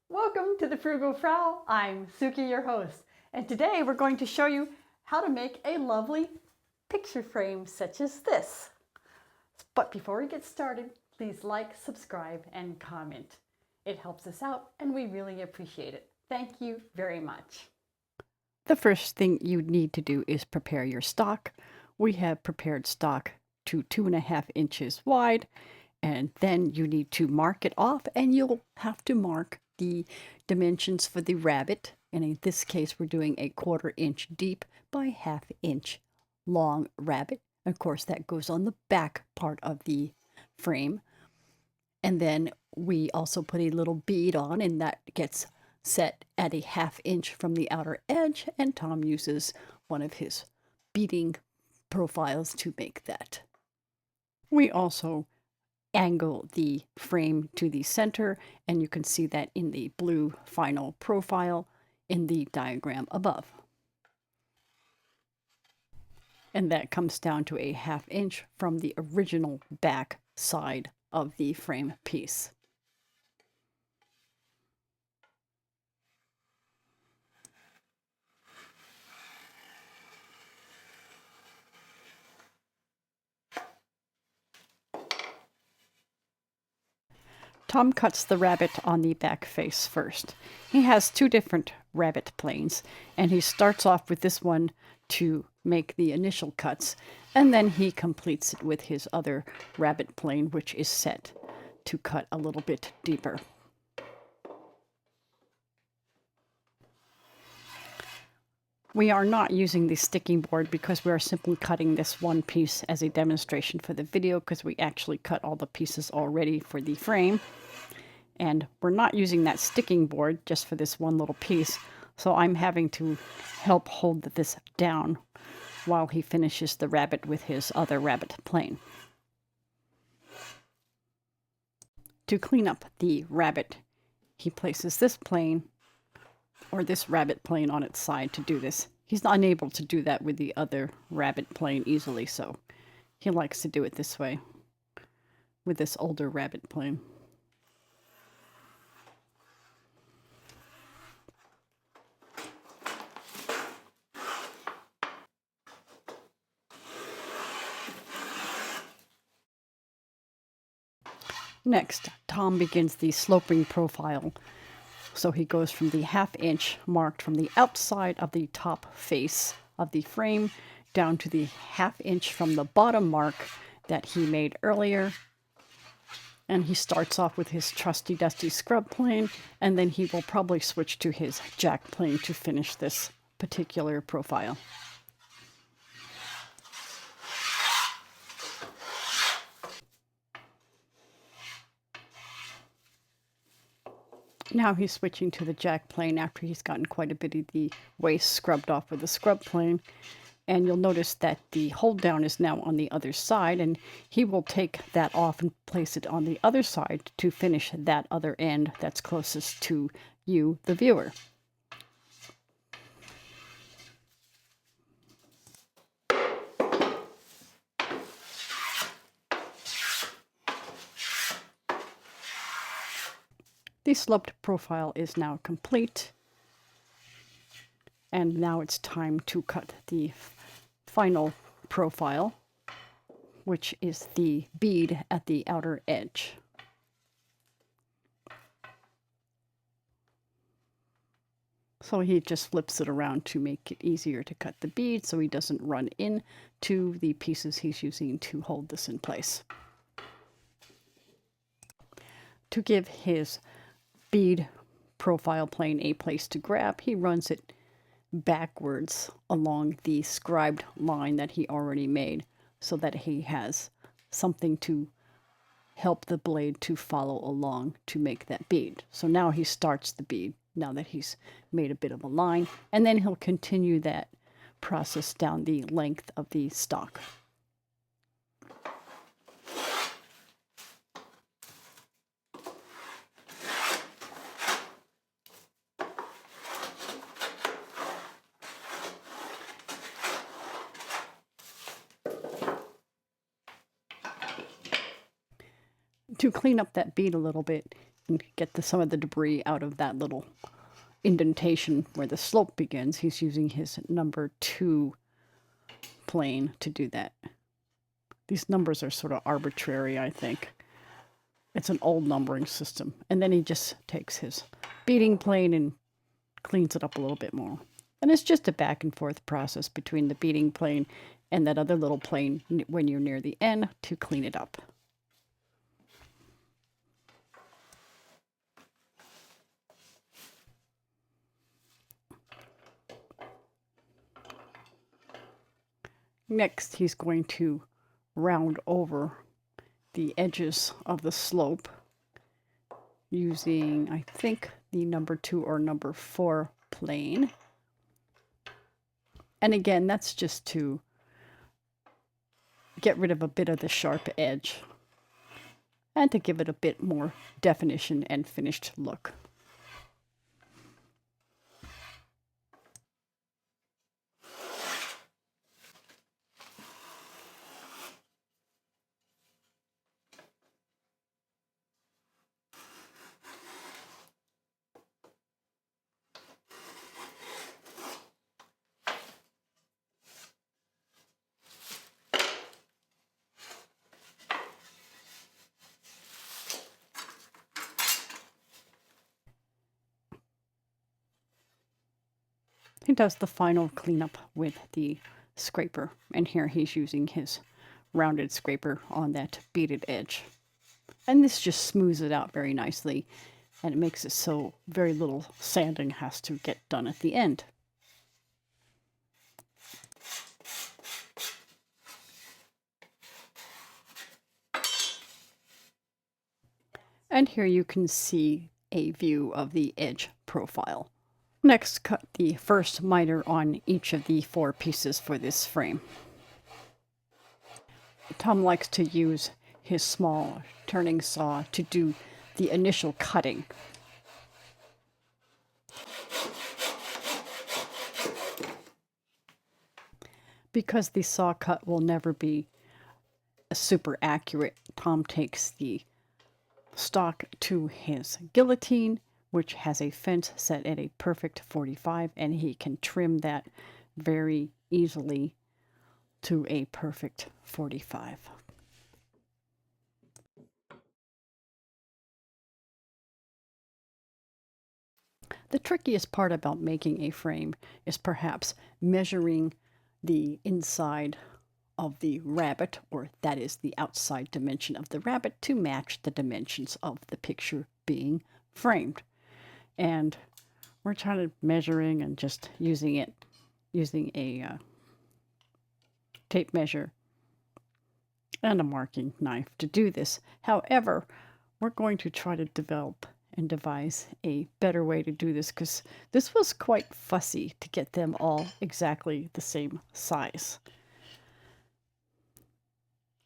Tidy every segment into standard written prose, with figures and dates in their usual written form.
Welcome to the Frugal Frau. I'm Sukey, your host, and today we're going to show you how to make a lovely picture frame such as this. But before we get started, please like, subscribe, and comment. It helps us out and we really appreciate it. Thank you very much. The first thing you need to do is prepare your stock. We have prepared stock to 2.5 inches wide, and then you need to mark it off, and you'll have to mark the dimensions for the rabbet, and in this case we're doing a 1/4 inch deep by 1/2 inch long rabbet. Of course, that goes on the back part of the frame. And then we also put a little bead on, and that gets set at a 1/2 inch from the outer edge, and Tom uses one of his beading profiles to make that. We also angle the frame to the center, and you can see that in the blue final profile in the diagram above. And that comes down to a 1/2 inch from the original back side of the frame piece. Tom cuts the rabbet on the back face first. He has 2 different rabbet planes, and he starts off with this one to make the initial cuts, and then he completes it with his other rabbet plane, which is set to cut a little bit deeper. We are not using the sticking board because we are simply cutting this one piece as a demonstration for the video, because we actually cut all the pieces already for the frame. And we're not using that sticking board just for this one little piece, so I'm having to help hold this down while he finishes the rabbet with his other rabbet plane. To clean up the rabbet, he places this plane, or this rabbet plane, on its side to do this. He's unable to do that with the other rabbet plane easily, so he likes to do it this way with this older rabbet plane. Next, Tom begins the sloping profile. So he goes from the 1/2 inch marked from the outside of the top face of the frame down to the 1/2 inch from the bottom mark that he made earlier. And he starts off with his trusty dusty scrub plane, and then he will probably switch to his jack plane to finish this particular profile. Now he's switching to the jack plane after he's gotten quite a bit of the waist scrubbed off with the scrub plane. And you'll notice that the hold down is now on the other side, and he will take that off and place it on the other side to finish that other end that's closest to you, the viewer. The sloped profile is now complete, and now it's time to cut the final profile, which is the bead at the outer edge. So he just flips it around to make it easier to cut the bead so he doesn't run into the pieces he's using to hold this in place. To give his bead profile plane a place to grab, he runs it backwards along the scribed line that he already made so that he has something to help the blade to follow along to make that bead. So now he starts the bead now that he's made a bit of a line, and then he'll continue that process down the length of the stock. To clean up that bead a little bit, and get some of the debris out of that little indentation where the slope begins. He's using his number 2 plane to do that. These numbers are sort of arbitrary, I think. It's an old numbering system. And then he just takes his beading plane and cleans it up a little bit more. And it's just a back and forth process between the beading plane and that other little plane when you're near the end to clean it up. Next, he's going to round over the edges of the slope using, I think, the number 2 or number 4 plane. And again, that's just to get rid of a bit of the sharp edge and to give it a bit more definition and finished look. He does the final cleanup with the scraper, and here he's using his rounded scraper on that beaded edge. And this just smooths it out very nicely, and it makes it so very little sanding has to get done at the end. And here you can see a view of the edge profile. Next, cut the first miter on each of the 4 pieces for this frame. Tom likes to use his small turning saw to do the initial cutting. Because the saw cut will never be super accurate, Tom takes the stock to his guillotine, which has a fence set at a perfect 45, and he can trim that very easily to a perfect 45. The trickiest part about making a frame is perhaps measuring the inside of the rabbet, or that is the outside dimension of the rabbet, to match the dimensions of the picture being framed. And we're trying to measuring and just using a tape measure and a marking knife to do this. However, we're going to try to develop and devise a better way to do this, because this was quite fussy to get them all exactly the same size.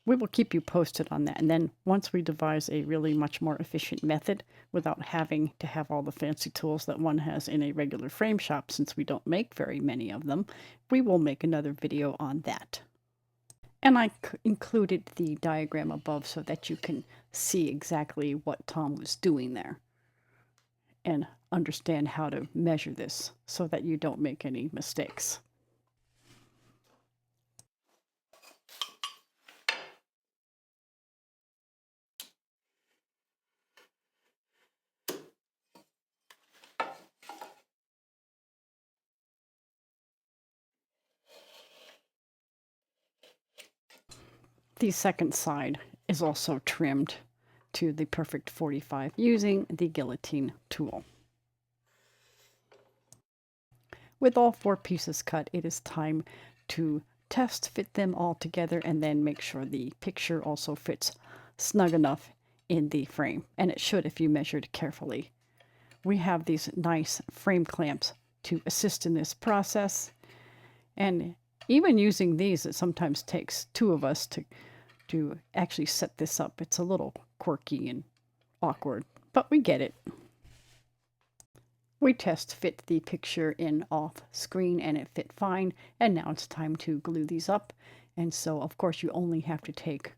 We will keep you posted on that. And then once we devise a really much more efficient method without having to have all the fancy tools that one has in a regular frame shop, since we don't make very many of them, we will make another video on that. And I included the diagram above so that you can see exactly what Tom was doing there and understand how to measure this so that you don't make any mistakes. The second side is also trimmed to the perfect 45 using the guillotine tool. With all 4 pieces cut, it is time to test fit them all together and then make sure the picture also fits snug enough in the frame. And it should if you measured carefully. We have these nice frame clamps to assist in this process. And even using these, it sometimes takes 2 of us to actually set this up. It's a little quirky and awkward, but we get it. We test fit the picture in off screen and it fit fine, and now it's time to glue these up. And so of course you only have to take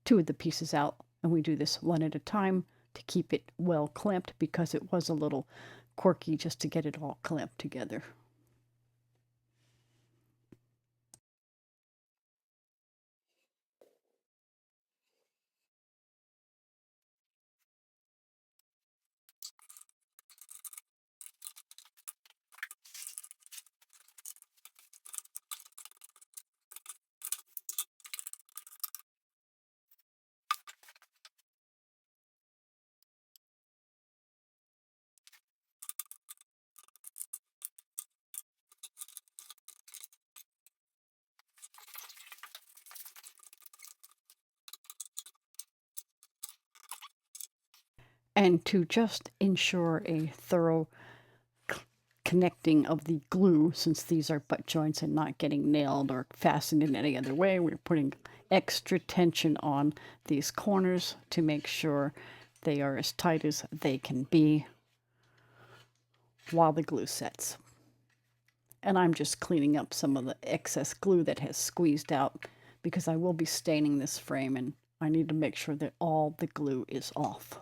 2 of the pieces out, and we do this one at a time to keep it well clamped because it was a little quirky just to get it all clamped together. And to just ensure a thorough connecting of the glue, since these are butt joints and not getting nailed or fastened in any other way, we're putting extra tension on these corners to make sure they are as tight as they can be while the glue sets. And I'm just cleaning up some of the excess glue that has squeezed out because I will be staining this frame and I need to make sure that all the glue is off.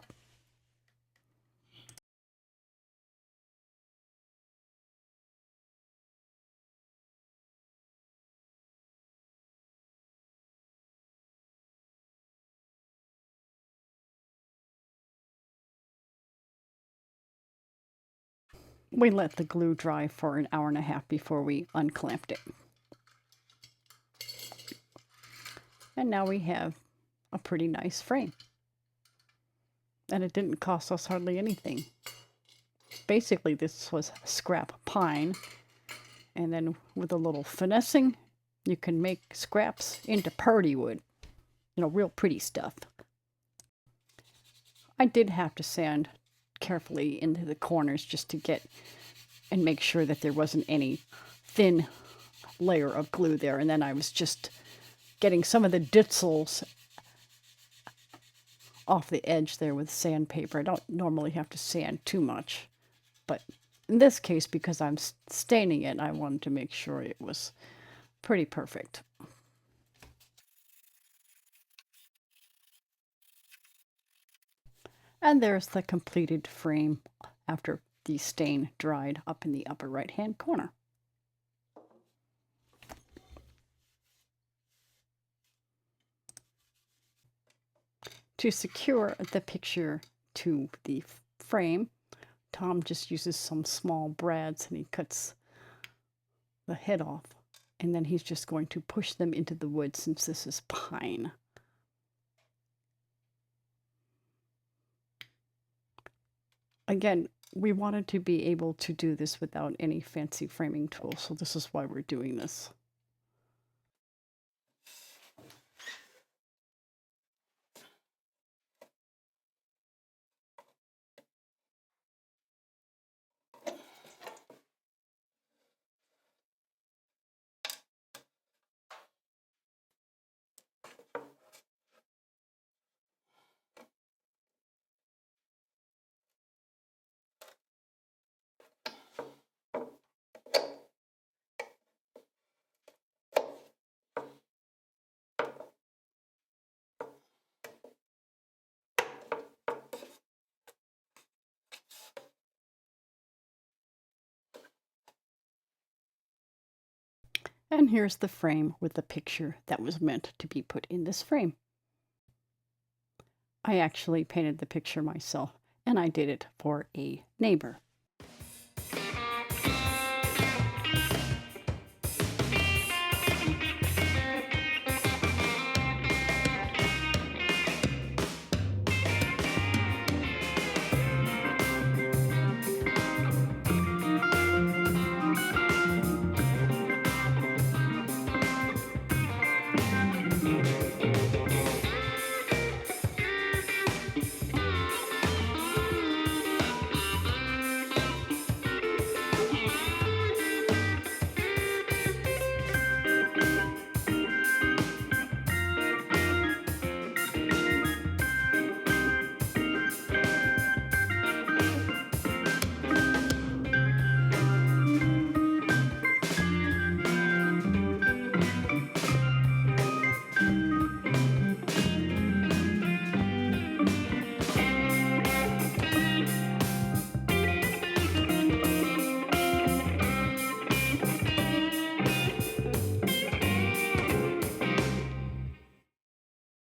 We let the glue dry for an hour and a half before we unclamped it. And now we have a pretty nice frame. And it didn't cost us hardly anything. Basically, this was scrap pine. And then with a little finessing, you can make scraps into party wood. You know, real pretty stuff. I did have to sand carefully into the corners just to get and make sure that there wasn't any thin layer of glue there. And then I was just getting some of the ditzels off the edge there with sandpaper. I don't normally have to sand too much, but in this case, because I'm staining it, I wanted to make sure it was pretty perfect. And there's the completed frame after the stain dried up in the upper right-hand corner. To secure the picture to the frame, Tom just uses some small brads and he cuts the head off. And then he's just going to push them into the wood since this is pine. Again, we wanted to be able to do this without any fancy framing tools, so this is why we're doing this. And here's the frame with the picture that was meant to be put in this frame. I actually painted the picture myself, and I did it for a neighbor.